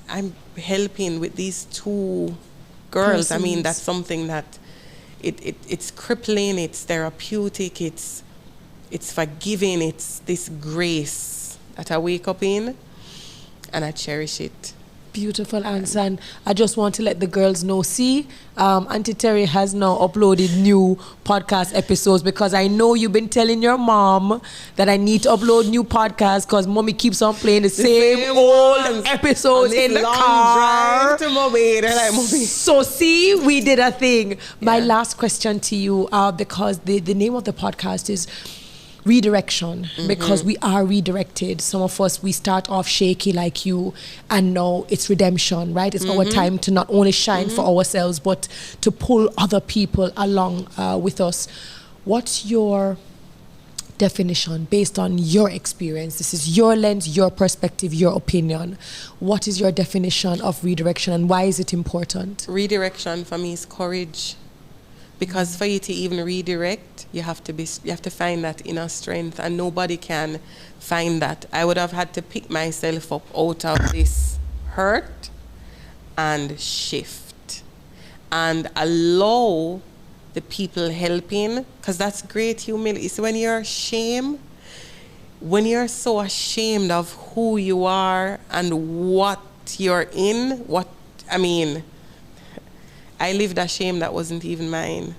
I'm helping with these two girls. I mean, that's something that it's crippling, it's therapeutic, it's forgiving, it's this grace that I wake up in, and I cherish it. Beautiful answer. And I just want to let the girls know, Auntie Terri has now uploaded new podcast episodes, because I know you've been telling your mom that I need to upload new podcasts because mommy keeps on playing the same old episodes in the car. To mommy. They're like, mommy. So we did a thing. My last question to you, because the name of the podcast is Redirection, because we are redirected. Some of us, we start off shaky like you, and now it's redemption, right? It's our time to not only shine for ourselves, but to pull other people along with us. What's your definition based on your experience? This is your lens, your perspective, your opinion. What is your definition of redirection, and why is it important? Redirection for me is courage. Because for you to even redirect, you have to find that inner strength, and nobody can find that. I would have had to pick myself up out of this hurt and shift and allow the people helping, because that's great humility. So when you're so ashamed of who you are and what you're in, I lived a shame that wasn't even mine.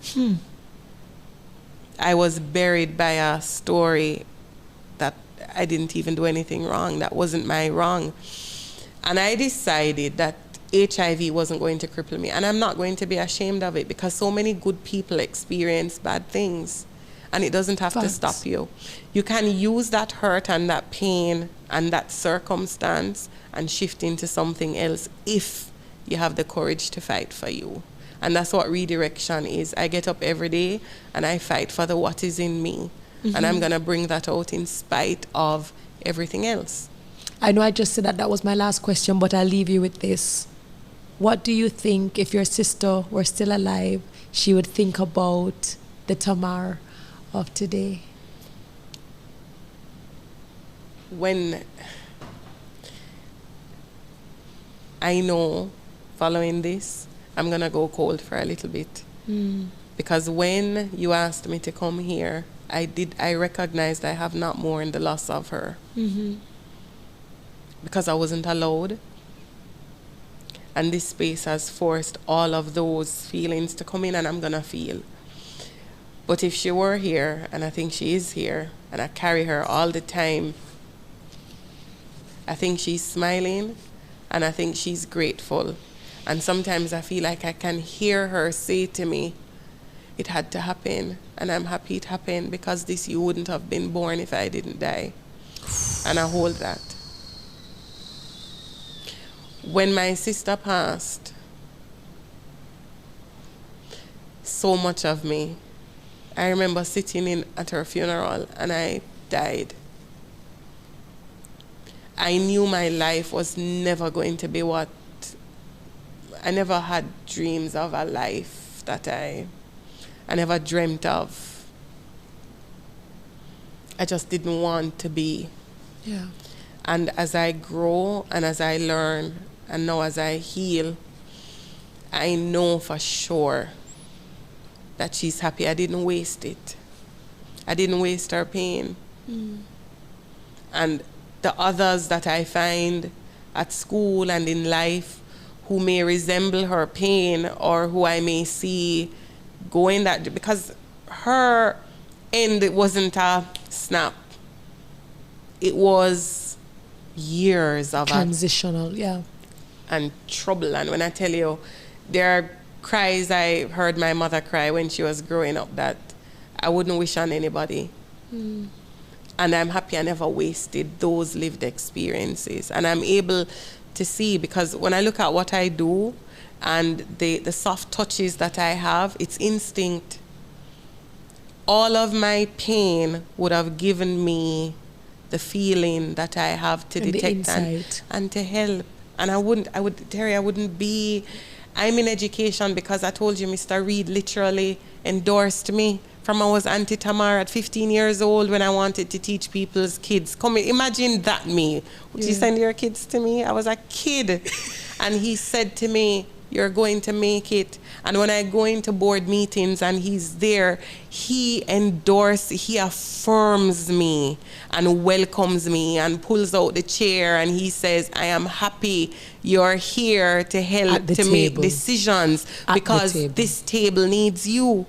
I was buried by a story that I didn't even do anything wrong. That wasn't my wrong. And I decided that HIV wasn't going to cripple me. And I'm not going to be ashamed of it, because so many good people experience bad things. And it doesn't have to stop you. You can use that hurt and that pain and that circumstance and shift into something else if you have the courage to fight for you. And that's what redirection is. I get up every day and I fight for what is in me. And I'm going to bring that out in spite of everything else. I know I just said that was my last question, but I'll leave you with this. What do you think, if your sister were still alive, she would think about the Tamar of today? When I know, following this, I'm going to go cold for a little bit. Because when you asked me to come here, I recognized I have not mourned the loss of her. Because I wasn't allowed. And this space has forced all of those feelings to come in, and I'm going to feel. But if she were here, and I think she is here, and I carry her all the time, I think she's smiling, and I think she's grateful. And sometimes I feel like I can hear her say to me, it had to happen, and I'm happy it happened, because you wouldn't have been born if I didn't die. And I hold that. When my sister passed, so much of me, I remember sitting at her funeral, and I died. I knew my life was never going to be what I never had dreams of a life that I never dreamt of. I just didn't want to be. Yeah. And as I grow and as I learn, and now as I heal, I know for sure that she's happy. I didn't waste it. I didn't waste her pain. And the others that I find at school and in life who may resemble her pain, or who I may see going that, because her end, it wasn't a snap. It was years of transitional, and trouble. And when I tell you, there are cries I heard my mother cry when she was growing up that I wouldn't wish on anybody. And I'm happy I never wasted those lived experiences. And I'm able to see, because when I look at what I do, and the soft touches that I have, it's instinct. All of my pain would have given me the feeling that I have to detect and to help. And I wouldn't be, I'm in education because I told you Mr. Reid literally endorsed me from I was Auntie Tamar at 15 years old when I wanted to teach people's kids. Come imagine that me. Would you send your kids to me? I was a kid. And he said to me, you're going to make it. And when I go into board meetings and he's there, he affirms me and welcomes me and pulls out the chair and he says, I am happy you're here to help to make decisions because this table needs you.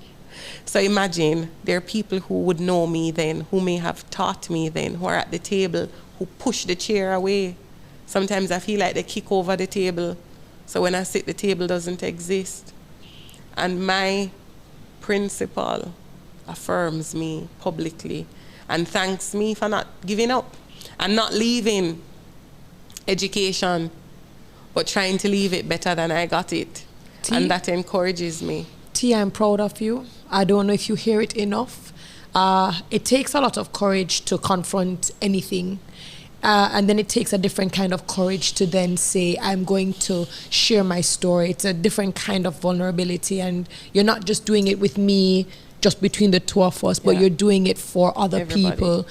So imagine there are people who would know me then, who may have taught me then, who are at the table, who push the chair away. Sometimes I feel like they kick over the table. So when I sit, the table doesn't exist. And my principal affirms me publicly and thanks me for not giving up and not leaving education, but trying to leave it better than I got it. And that encourages me. T, I'm proud of you. I don't know if you hear it enough. It takes a lot of courage to confront anything. And then it takes a different kind of courage to then say, I'm going to share my story. It's a different kind of vulnerability. And you're not just doing it with me, just between the two of us, but you're doing it for other people.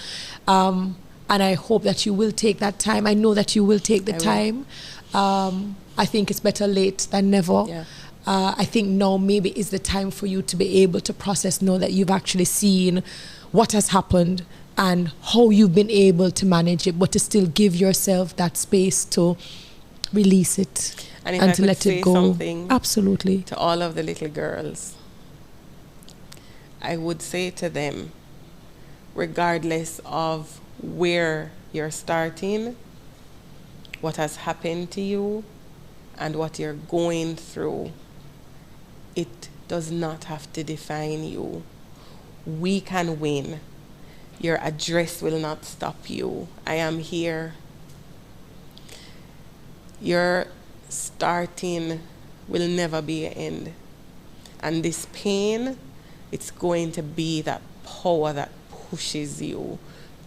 And I hope that you will take that time. I know that you will take the time. I think it's better late than never. Yeah. I think now maybe is the time for you to be able to process, know that you've actually seen what has happened and how you've been able to manage it, but to still give yourself that space to release it and to let it go. Absolutely. To all of the little girls, I would say to them, regardless of where you're starting, what has happened to you, and what you're going through, it does not have to define you. We can win. Your address will not stop you. I am here. Your starting will never be an end. And this pain, it's going to be that power that pushes you.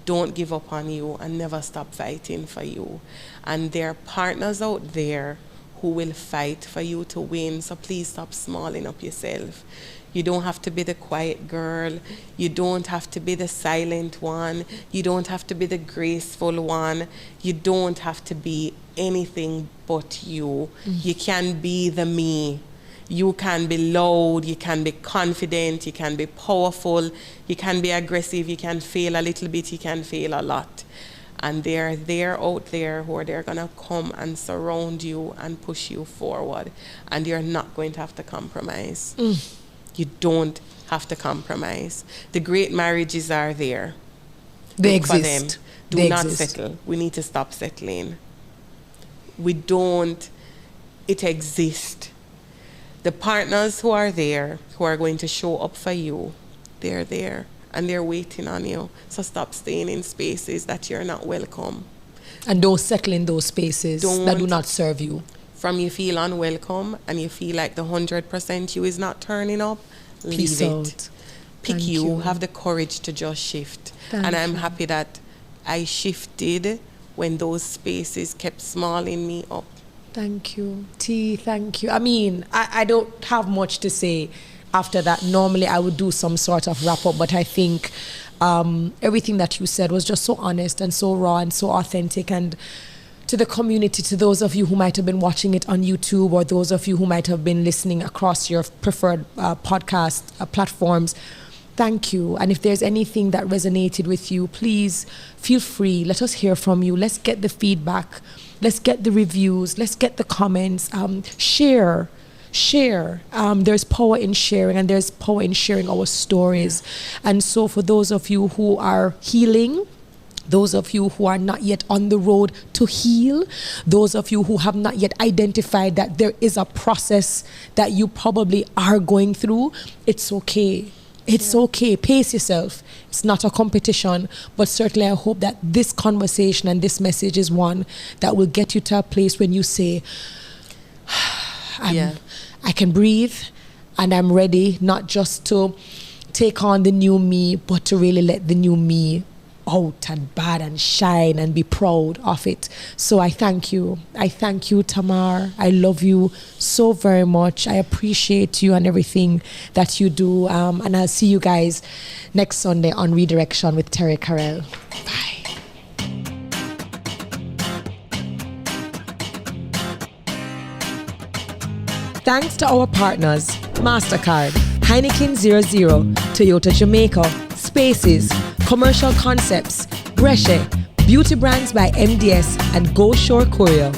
Don't give up on you and never stop fighting for you. And there are partners out there who will fight for you to win. So please stop smalling up yourself. You don't have to be the quiet girl. You don't have to be the silent one. You don't have to be the graceful one. You don't have to be anything but you. You can be the me. You can be loud, you can be confident, you can be powerful, you can be aggressive, you can fail a little bit, you can fail a lot. And they're out there who are gonna come and surround you and push you forward. And you're not going to have to compromise. You don't have to compromise. The great marriages are there. They Look exist. For them. Do not settle. We need to stop settling. It exists. The partners who are there, who are going to show up for you, they're there and they're waiting on you. So stop staying in spaces that you're not welcome. And don't settle in those spaces that do not serve you. From you feel unwelcome and you feel like the 100% you is not turning up, leave it. Pick you. Have the courage to just shift. And I'm happy that I shifted when those spaces kept smalling me up. Thank you. T, thank you. I mean, I don't have much to say after that. Normally I would do some sort of wrap up, but I think everything that you said was just so honest and so raw and so authentic. And to the community, to those of you who might have been watching it on YouTube or those of you who might have been listening across your preferred podcast platforms, thank you. And if there's anything that resonated with you, please feel free. Let us hear from you. Let's get the feedback. Let's get the reviews. Let's get the comments. Share. There's power in sharing, and there's power in sharing our stories. And so for those of you who are healing, those of you who are not yet on the road to heal, those of you who have not yet identified that there is a process that you probably are going through, it's okay. It's okay. Pace yourself. It's not a competition, but certainly I hope that this conversation and this message is one that will get you to a place when you say, I can breathe, and I'm ready not just to take on the new me, but to really let the new me out and bad and shine and be proud of it. So I thank you. I thank you, Tamar. I love you so very much. I appreciate you and everything that you do. And I'll see you guys next Sunday on Redirection with Terri-Karelle. Bye. Thanks to our partners, MasterCard, Heineken 00, Toyota Jamaica, Spaces, Commercial Concepts, Brescia, Beauty Brands by MDS, and Go Shore Courier.